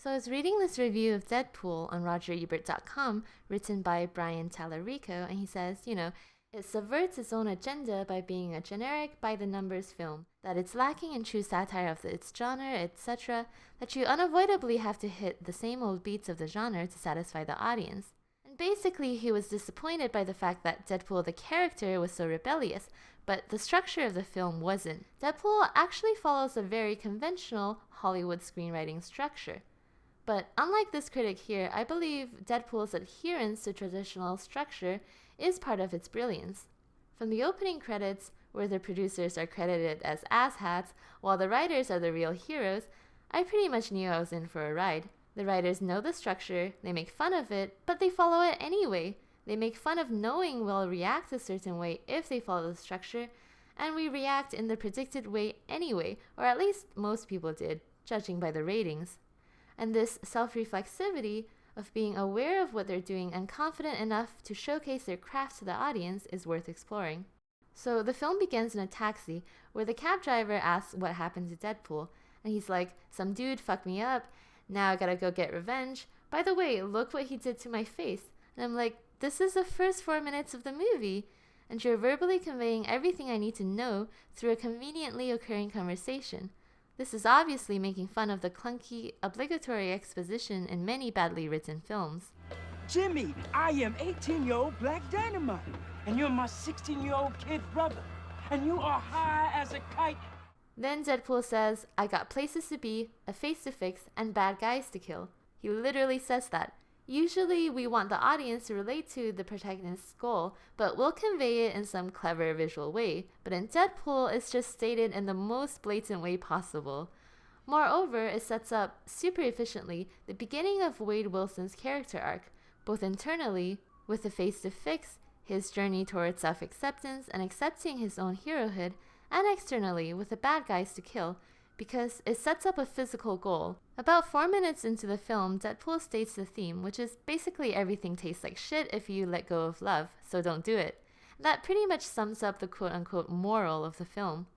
So I was reading this review of Deadpool on RogerEbert.com, written by Brian Tallarico, and he says, it subverts its own agenda by being a generic, by-the-numbers film, that it's lacking in true satire of its genre, etc., that you unavoidably have to hit the same old beats of the genre to satisfy the audience. And basically, he was disappointed by the fact that Deadpool the character was so rebellious, but the structure of the film wasn't. Deadpool actually follows a very conventional Hollywood screenwriting structure. But unlike this critic here, I believe Deadpool's adherence to traditional structure is part of its brilliance. From the opening credits, where the producers are credited as asshats, while the writers are the real heroes, I pretty much knew I was in for a ride. The writers know the structure, they make fun of it, but they follow it anyway. They make fun of knowing we'll react a certain way if they follow the structure, and we react in the predicted way anyway, or at least most people did, judging by the ratings. And this self-reflexivity of being aware of what they're doing and confident enough to showcase their craft to the audience is worth exploring. So the film begins in a taxi where the cab driver asks what happened to Deadpool, and he's like, some dude fucked me up, now I gotta go get revenge. By the way, look what he did to my face. And I'm like, this is the first 4 minutes of the movie, and you're verbally conveying everything I need to know through a conveniently occurring conversation. This is obviously making fun of the clunky, obligatory exposition in many badly written films. Jimmy, I am 18-year-old Black Dynamite, and you're my 16-year-old kid brother, and you are high as a kite. Then Deadpool says, I got places to be, a face to fix, and bad guys to kill. He literally says that. Usually we want the audience to relate to the protagonist's goal, but we'll convey it in some clever visual way. But in Deadpool, it's just stated in the most blatant way possible. Moreover, it sets up, super efficiently, the beginning of Wade Wilson's character arc, both internally, with the face to fix, his journey towards self-acceptance and accepting his own herohood, and externally, with the bad guys to kill, because it sets up a physical goal. About 4 minutes into the film, Deadpool states the theme, which is basically everything tastes like shit if you let go of love, so don't do it. That pretty much sums up the quote-unquote moral of the film.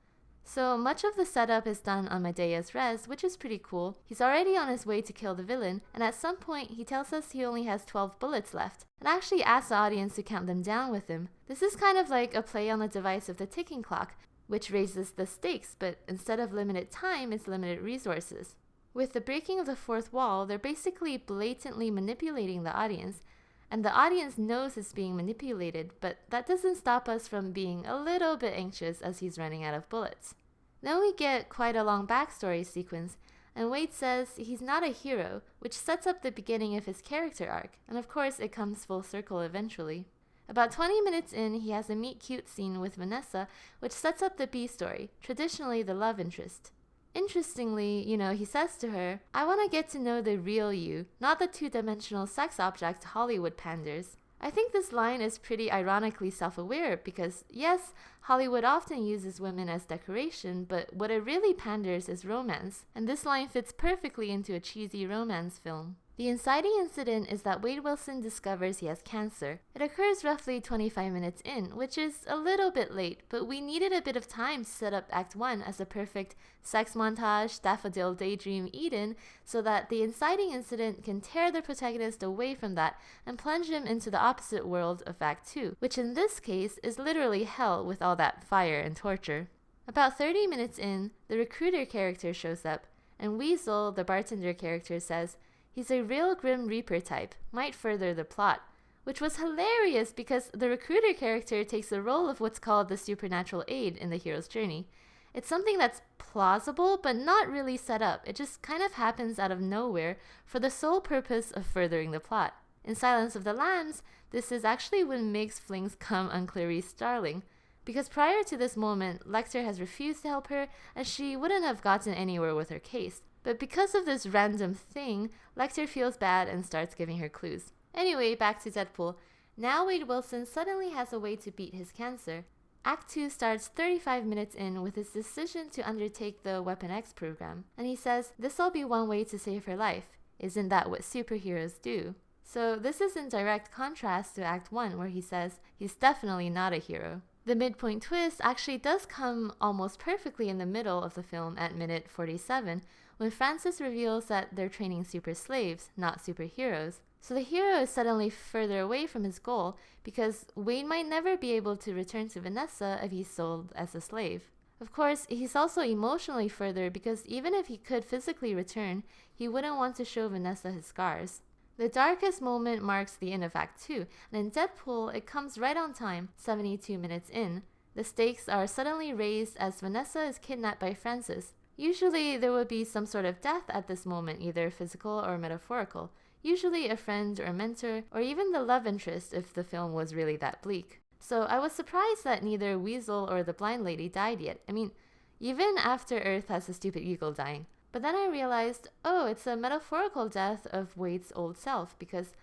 So much of the setup is done on Medea's res, which is pretty cool. He's already on his way to kill the villain, and at some point he tells us he only has 12 bullets left, and actually asks the audience to count them down with him. This is kind of like a play on the device of the ticking clock, which raises the stakes, but instead of limited time, it's limited resources. With the breaking of the fourth wall, they're basically blatantly manipulating the audience, and the audience knows it's being manipulated, but that doesn't stop us from being a little bit anxious as he's running out of bullets. Then we get quite a long backstory sequence, and Wade says he's not a hero, which sets up the beginning of his character arc, and of course it comes full circle eventually. About 20 minutes in, he has a meet-cute scene with Vanessa, which sets up the B story, traditionally the love interest. Interestingly, he says to her, I want to get to know the real you, not the two-dimensional sex object Hollywood panders. I think this line is pretty ironically self-aware because, yes, Hollywood often uses women as decoration, but what it really panders is romance, and this line fits perfectly into a cheesy romance film. The inciting incident is that Wade Wilson discovers he has cancer. It occurs roughly 25 minutes in, which is a little bit late, but we needed a bit of time to set up Act 1 as a perfect sex montage, daffodil daydream Eden, so that the inciting incident can tear the protagonist away from that and plunge him into the opposite world of Act 2, which in this case is literally hell with all that fire and torture. About 30 minutes in, the recruiter character shows up, and Weasel, the bartender character, says, he's a real Grim Reaper type, might further the plot, which was hilarious because the recruiter character takes the role of what's called the supernatural aid in the hero's journey. It's something that's plausible but not really set up. It just kind of happens out of nowhere for the sole purpose of furthering the plot. In Silence of the Lambs, this is actually when Miggs flings cum on Clarice Starling, because prior to this moment, Lecter has refused to help her and she wouldn't have gotten anywhere with her case. But because of this random thing, Lecter feels bad and starts giving her clues. Anyway, back to Deadpool. Now Wade Wilson suddenly has a way to beat his cancer. Act 2 starts 35 minutes in with his decision to undertake the Weapon X program. And he says, this'll be one way to save her life. Isn't that what superheroes do? So this is in direct contrast to Act 1 where he says he's definitely not a hero. The midpoint twist actually does come almost perfectly in the middle of the film at minute 47, when Francis reveals that they're training super slaves, not superheroes. So the hero is suddenly further away from his goal because Wade might never be able to return to Vanessa if he's sold as a slave. Of course, he's also emotionally further because even if he could physically return, he wouldn't want to show Vanessa his scars. The darkest moment marks the end of Act 2, and in Deadpool, it comes right on time, 72 minutes in. The stakes are suddenly raised as Vanessa is kidnapped by Francis. Usually, there would be some sort of death at this moment, either physical or metaphorical. Usually a friend or a mentor, or even the love interest if the film was really that bleak. So I was surprised that neither Weasel or the blind lady died yet. I mean, even after Earth has a stupid eagle dying. But then I realized, oh, it's a metaphorical death of Wade's old self, because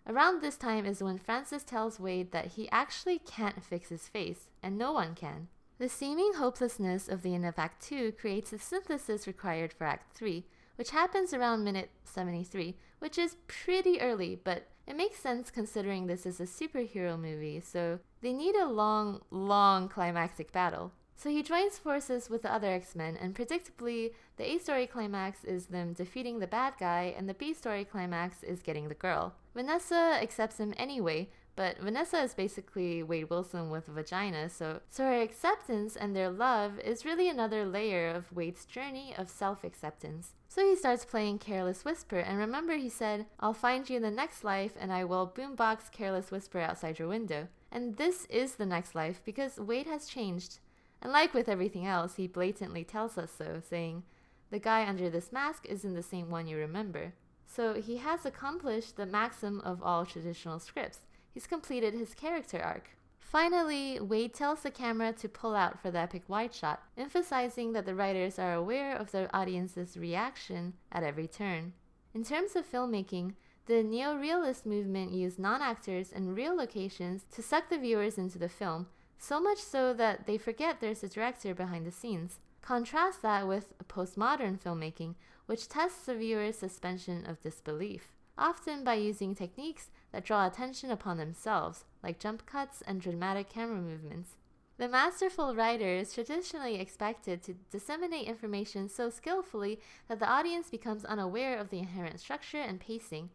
around this time is when Francis tells Wade that he actually can't fix his face, and no one can. The seeming hopelessness of the end of Act 2 creates the synthesis required for Act 3, which happens around minute 73, which is pretty early, but it makes sense considering this is a superhero movie, so they need a long climactic battle. So he joins forces with the other X-Men, and predictably, the A-story climax is them defeating the bad guy, and the B-story climax is getting the girl. Vanessa accepts him anyway, but Vanessa is basically Wade Wilson with a vagina, so her acceptance and their love is really another layer of Wade's journey of self-acceptance. So he starts playing Careless Whisper, and remember he said, "I'll find you in the next life and I will boombox Careless Whisper outside your window." And this is the next life because Wade has changed. And like with everything else, he blatantly tells us so, saying, "The guy under this mask isn't the same one you remember." So he has accomplished the maxim of all traditional scripts. He's completed his character arc. Finally, Wade tells the camera to pull out for the epic wide shot, emphasizing that the writers are aware of the audience's reaction at every turn. In terms of filmmaking, the neorealist movement used non-actors and real locations to suck the viewers into the film, so much so that they forget there's a director behind the scenes. Contrast that with postmodern filmmaking, which tests the viewer's suspension of disbelief, often by using techniques that draw attention upon themselves, like jump cuts and dramatic camera movements. The masterful writer is traditionally expected to disseminate information so skillfully that the audience becomes unaware of the inherent structure and pacing,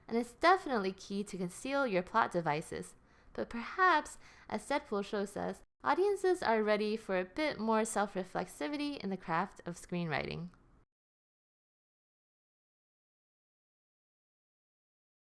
and it's definitely key to conceal your plot devices. But perhaps, as Deadpool shows us, audiences are ready for a bit more self-reflexivity in the craft of screenwriting.